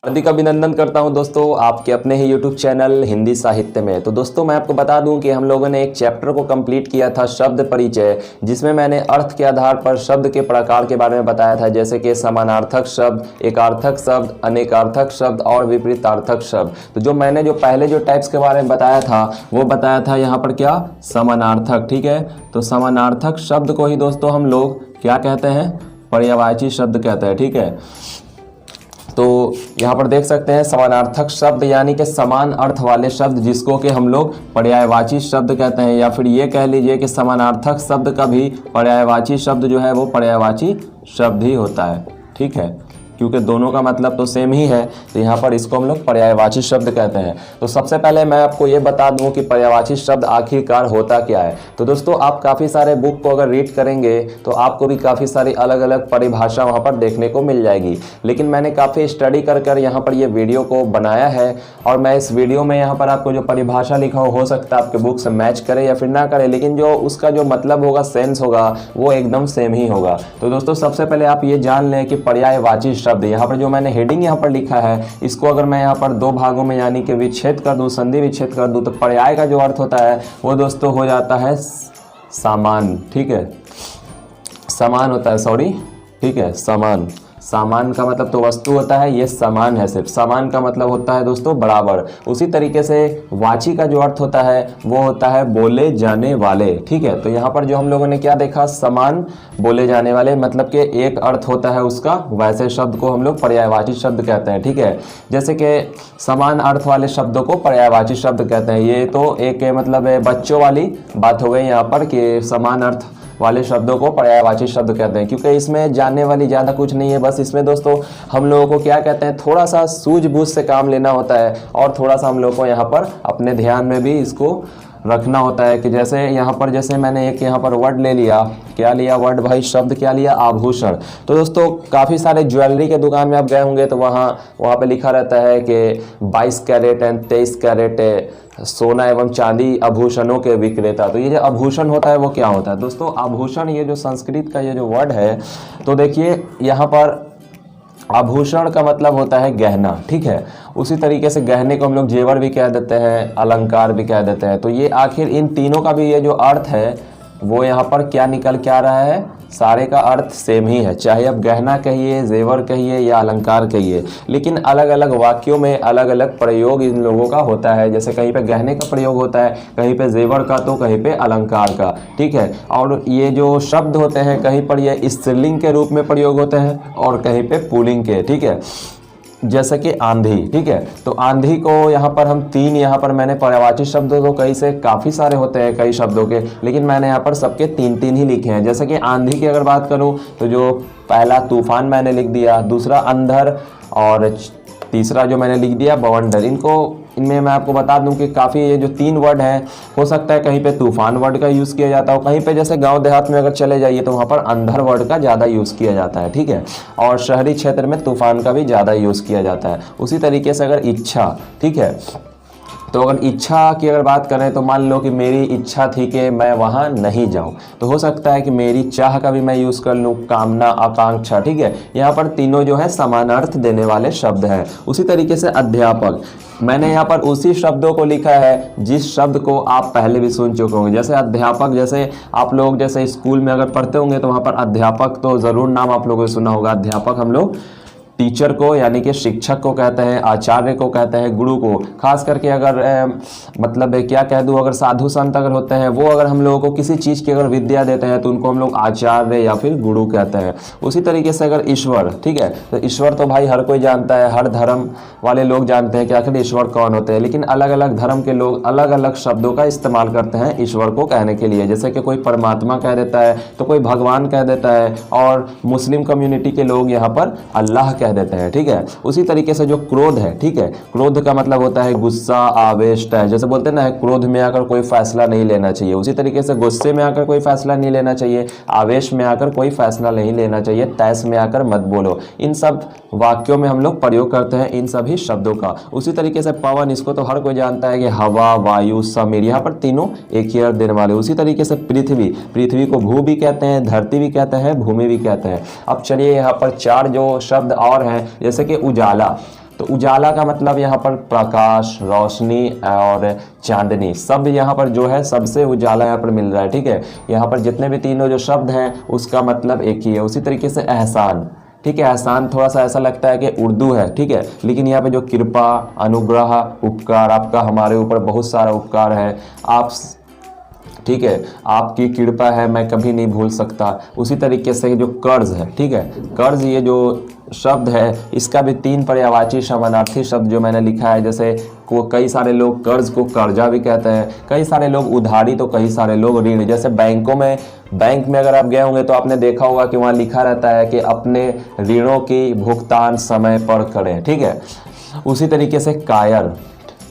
हार्दिक अभिनंदन करता हूं दोस्तों आपके अपने ही YouTube चैनल हिंदी साहित्य में। तो दोस्तों मैं आपको बता दूं कि हम लोगों ने एक चैप्टर को कंप्लीट किया था शब्द परिचय, जिसमें मैंने अर्थ के आधार पर शब्द के प्रकार के बारे में बताया था, जैसे कि समानार्थक शब्द, एकार्थक शब्द, अनेकार्थक शब्द और विपरीतार्थक शब्द। तो जो मैंने पहले जो टाइप्स के बारे में बताया था वो बताया था यहाँ पर क्या, समानार्थक। ठीक है, तो समानार्थक शब्द को ही दोस्तों हम लोग क्या कहते हैं, पर्यायवाची शब्द कहते हैं। ठीक है, तो यहाँ पर देख सकते हैं समानार्थक शब्द यानी कि समान अर्थ वाले शब्द, जिसको कि हम लोग पर्यायवाची शब्द कहते हैं, या फिर ये कह लीजिए कि समानार्थक शब्द का भी पर्यायवाची शब्द जो है वो पर्यायवाची शब्द ही होता है। ठीक है, क्योंकि दोनों का मतलब तो सेम ही है, तो यहाँ पर इसको हम लोग पर्यायवाची शब्द कहते हैं। तो सबसे पहले मैं आपको ये बता दूं कि पर्यायवाची शब्द आखिरकार होता क्या है। तो दोस्तों आप काफ़ी सारे बुक को अगर रीड करेंगे तो आपको भी काफ़ी सारी अलग अलग परिभाषा वहाँ पर देखने को मिल जाएगी, लेकिन मैंने काफ़ी स्टडी कर यहाँ पर ये वीडियो को बनाया है, और मैं इस वीडियो में यहाँ पर आपको जो परिभाषा लिखा हो सकता है आपके बुक से मैच करे या फिर ना करे, लेकिन जो उसका जो मतलब होगा, सेंस होगा, वो एकदम सेम ही होगा। तो दोस्तों सबसे पहले आप ये जान लें कि पर्यायवाची शब्द, यहाँ पर जो मैंने हेडिंग यहाँ पर लिखा है, इसको अगर मैं यहाँ पर दो भागों में यानी कि विच्छेद कर दूं, संधि विच्छेद कर दूं, तो पर्याय का जो अर्थ होता है वो दोस्तों हो जाता है समान। ठीक है, समान होता है, सॉरी, ठीक है, समान। समान का मतलब तो वस्तु होता है, ये समान है, सिर्फ समान का मतलब होता है दोस्तों बराबर। उसी तरीके से वाची का जो अर्थ होता है वो होता है बोले जाने वाले। ठीक है, तो यहाँ पर जो हम लोगों ने क्या देखा, समान बोले जाने वाले, मतलब कि एक अर्थ होता है उसका, वैसे शब्द को हम लोग पर्यायवाची शब्द कहते हैं। ठीक है, जैसे कि समान अर्थ वाले शब्दों को पर्यायवाची शब्द कहते हैं। ये तो एक मतलब बच्चों वाली बात हो गई यहाँ पर कि समान अर्थ वाले शब्दों को पर्यायवाची शब्द कहते हैं, क्योंकि इसमें जानने वाली ज़्यादा कुछ नहीं है। बस इसमें दोस्तों हम लोगों को क्या कहते हैं, थोड़ा सा सूझबूझ से काम लेना होता है, और थोड़ा सा हम लोगों को यहाँ पर अपने ध्यान में भी इसको रखना होता है कि जैसे यहाँ पर, जैसे मैंने एक यहाँ पर वर्ड ले लिया, क्या लिया वर्ड भाई, शब्द क्या लिया, आभूषण। तो दोस्तों काफ़ी सारे ज्वेलरी के दुकान में आप गए होंगे तो वहाँ पे लिखा रहता है कि 22 कैरेट एंड 23 कैरेट सोना एवं चांदी आभूषणों के विक्रेता। तो ये जो आभूषण होता है वो क्या होता है दोस्तों, आभूषण ये जो संस्कृत का ये जो वर्ड है, तो देखिए यहाँ पर आभूषण का मतलब होता है गहना। ठीक है, उसी तरीके से गहने को हम लोग जेवर भी कह देते हैं, अलंकार भी कह देते हैं। तो ये आखिर इन तीनों का भी ये जो अर्थ है वो यहाँ पर क्या निकल के आ रहा है, सारे का अर्थ सेम ही है, चाहे आप गहना कहिए, जेवर कहिए या अलंकार कहिए, लेकिन अलग अलग वाक्यों में अलग अलग प्रयोग इन लोगों का होता है। जैसे कहीं पे गहने का प्रयोग होता है, कहीं पे जेवर का, तो कहीं पे अलंकार का। ठीक है, और ये जो शब्द होते हैं कहीं पर ये स्त्रीलिंग के रूप में प्रयोग होते हैं और कहीं पे पुल्लिंग के। ठीक है, जैसे कि आंधी। ठीक है, तो आंधी को यहाँ पर हम तीन, यहाँ पर मैंने पर्यायवाची शब्द तो कई से काफ़ी सारे होते हैं कई शब्दों के, लेकिन मैंने यहाँ पर सबके तीन तीन ही लिखे हैं। जैसे कि आंधी की अगर बात करूँ तो जो पहला तूफान मैंने लिख दिया, दूसरा अंधर, और तीसरा जो मैंने लिख दिया बवंडर। इनमें मैं आपको बता दूं कि काफ़ी ये जो तीन वर्ड हैं, हो सकता है कहीं पे तूफान वर्ड का यूज़ किया जाता हो, कहीं पे जैसे गांव देहात में अगर चले जाइए तो वहाँ पर अंधर वर्ड का ज़्यादा यूज़ किया जाता है। ठीक है, और शहरी क्षेत्र में तूफान का भी ज़्यादा यूज़ किया जाता है। उसी तरीके से अगर इच्छा, ठीक है, तो अगर इच्छा की अगर बात करें तो मान लो कि मेरी इच्छा थी कि मैं वहाँ नहीं जाऊँ, तो हो सकता है कि मेरी चाह का भी मैं यूज़ कर लूँ, कामना, आकांक्षा। ठीक है, यहाँ पर तीनों जो है समान अर्थ देने वाले शब्द हैं। उसी तरीके से अध्यापक, मैंने यहाँ पर उसी शब्दों को लिखा है जिस शब्द को आप पहले भी सुन चुके होंगे। जैसे अध्यापक, जैसे आप लोग जैसे स्कूल में अगर पढ़ते होंगे तो वहाँ पर अध्यापक तो ज़रूर नाम आप लोगों ने सुना होगा। अध्यापक हम लोग टीचर को यानी कि शिक्षक को कहते हैं, आचार्य को कहते हैं, गुरु को। खास करके अगर मतलब क्या कह दूँ, अगर साधु संत अगर होते हैं वो अगर हम लोगों को किसी चीज़ की अगर विद्या देते हैं तो उनको हम लोग आचार्य या फिर गुरु कहते हैं। उसी तरीके से अगर ईश्वर, ठीक है, तो ईश्वर तो भाई हर कोई जानता है, हर धर्म वाले लोग जानते हैं कि आखिर ईश्वर कौन होते हैं, लेकिन अलग अलग धर्म के लोग अलग अलग शब्दों का इस्तेमाल करते हैं ईश्वर को कहने के लिए। जैसे कि कोई परमात्मा कह देता है तो कोई भगवान कह देता है, और मुस्लिम कम्युनिटी के लोग यहाँ पर अल्लाह कह देते हैं। ठीक है, उसी तरीके से जो क्रोध है, ठीक है, क्रोध का मतलब होता है गुस्सा, आवेश, जैसे बोलते हैं ना, क्रोध में आकर कोई फैसला नहीं लेना चाहिए, उसी तरीके से गुस्से में आकर कोई फैसला नहीं लेना चाहिए, आवेश में आकर कोई फैसला नहीं लेना चाहिए, तैस में आकर मत बोलो। इन सब वाक्यों में हम लोग प्रयोग करते हैं इन सभी शब्दों का। उसी तरीके से पवन, इसको तो हर कोई जानता है कि हवा, वायु, समीर, यहाँ पर तीनों एक ही अर्थ देने वाले। उसी तरीके से पृथ्वी, पृथ्वी को भू भी कहते हैं, धरती भी कहते हैं, भूमि भी कहते हैं। अब चलिए यहाँ पर चार जो शब्द और हैं, जैसे कि उजाला, तो उजाला का मतलब यहाँ पर प्रकाश, रोशनी और चांदनी, सब यहाँ पर जो है सबसे उजाला यहाँ पर मिल रहा है। ठीक है, यहाँ पर जितने भी तीनों जो शब्द हैं उसका मतलब एक ही है। उसी तरीके से एहसान, ठीक है, एहसान थोड़ा सा ऐसा लगता है कि उर्दू है, ठीक है, लेकिन यहाँ पे जो कृपा, अनुग्रह, उपकार, आपका हमारे ऊपर बहुत सारा उपकार है, आप, ठीक है, आपकी कृपा है मैं कभी नहीं भूल सकता। उसी तरीके से जो कर्ज है, ठीक है, कर्ज ये जो शब्द है इसका भी 3 पर्यायवाची समानार्थी शब्द जो मैंने लिखा है, जैसे को कई सारे लोग कर्ज को कर्जा भी कहते हैं, कई सारे लोग उधारी, तो कई सारे लोग ऋण। जैसे बैंक में अगर आप गए होंगे तो आपने देखा होगा कि वहाँ लिखा रहता है कि अपने ऋणों की भुगतान समय पर करें। ठीक है, उसी तरीके से कायर,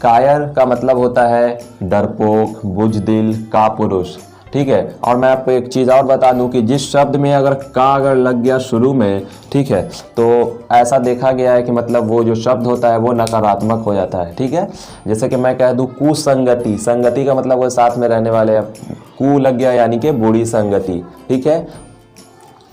कायर का मतलब होता है डरपोक, बुजदिल, कापुरुष। ठीक है, और मैं आपको एक चीज़ और बता दूं कि जिस शब्द में अगर का अगर लग गया शुरू में, ठीक है, तो ऐसा देखा गया है कि मतलब वो जो शब्द होता है वो नकारात्मक हो जाता है। ठीक है, जैसे कि मैं कह दूं कुसंगति, संगति का मतलब वो साथ में रहने वाले, कु लग गया यानी कि बुरी संगति। ठीक है,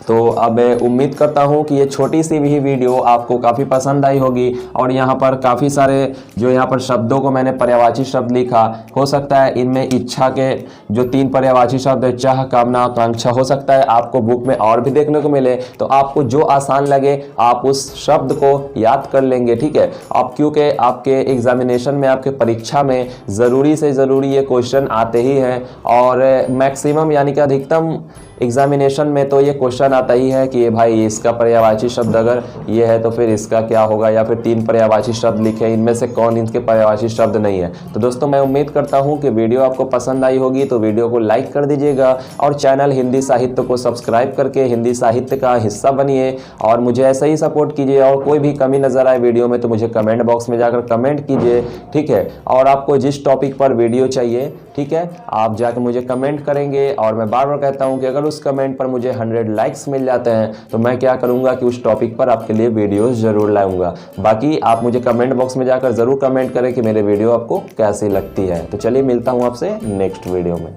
तो अब उम्मीद करता हूँ कि ये छोटी सी भी वीडियो आपको काफ़ी पसंद आई होगी, और यहाँ पर काफ़ी सारे जो यहाँ पर शब्दों को मैंने पर्यायवाची शब्द लिखा, हो सकता है इनमें इच्छा के जो 3 पर्यायवाची शब्द है, चाह, कामना, आकांक्षा, हो सकता है आपको बुक में और भी देखने को मिले। तो आपको जो आसान लगे आप उस शब्द को याद कर लेंगे। ठीक है, आप क्योंकि आपके एग्जामिनेशन में, आपके परीक्षा में ज़रूरी से ज़रूरी ये क्वेश्चन आते ही हैं, और मैक्सिमम यानी कि अधिकतम एग्जामिनेशन में तो ये क्वेश्चन आता ही है कि भाई इसका पर्यायवाची शब्द अगर ये है तो फिर इसका क्या होगा, या फिर 3 पर्यायवाची शब्द लिखे, इनमें से कौन इनके पर्यायवाची शब्द नहीं है। तो दोस्तों मैं उम्मीद करता हूँ कि वीडियो आपको पसंद आई होगी, तो वीडियो को लाइक कर दीजिएगा और चैनल हिंदी साहित्य को सब्सक्राइब करके हिंदी साहित्य का हिस्सा बनिए, और मुझे ऐसे ही सपोर्ट कीजिए। और कोई भी कमी नज़र आए वीडियो में तो मुझे कमेंट बॉक्स में जाकर कमेंट कीजिए। ठीक है, और आपको जिस टॉपिक पर वीडियो चाहिए, ठीक है, आप जाकर मुझे कमेंट करेंगे, और मैं बार बार कहता हूँ कि अगर उस कमेंट पर मुझे 100 लाइक्स मिल जाते हैं तो मैं क्या करूँगा कि उस टॉपिक पर आपके लिए वीडियोस ज़रूर लाऊंगा। बाकी आप मुझे कमेंट बॉक्स में जाकर ज़रूर कमेंट करें कि मेरे वीडियो आपको कैसी लगती है। तो चलिए मिलता हूँ आपसे नेक्स्ट वीडियो में।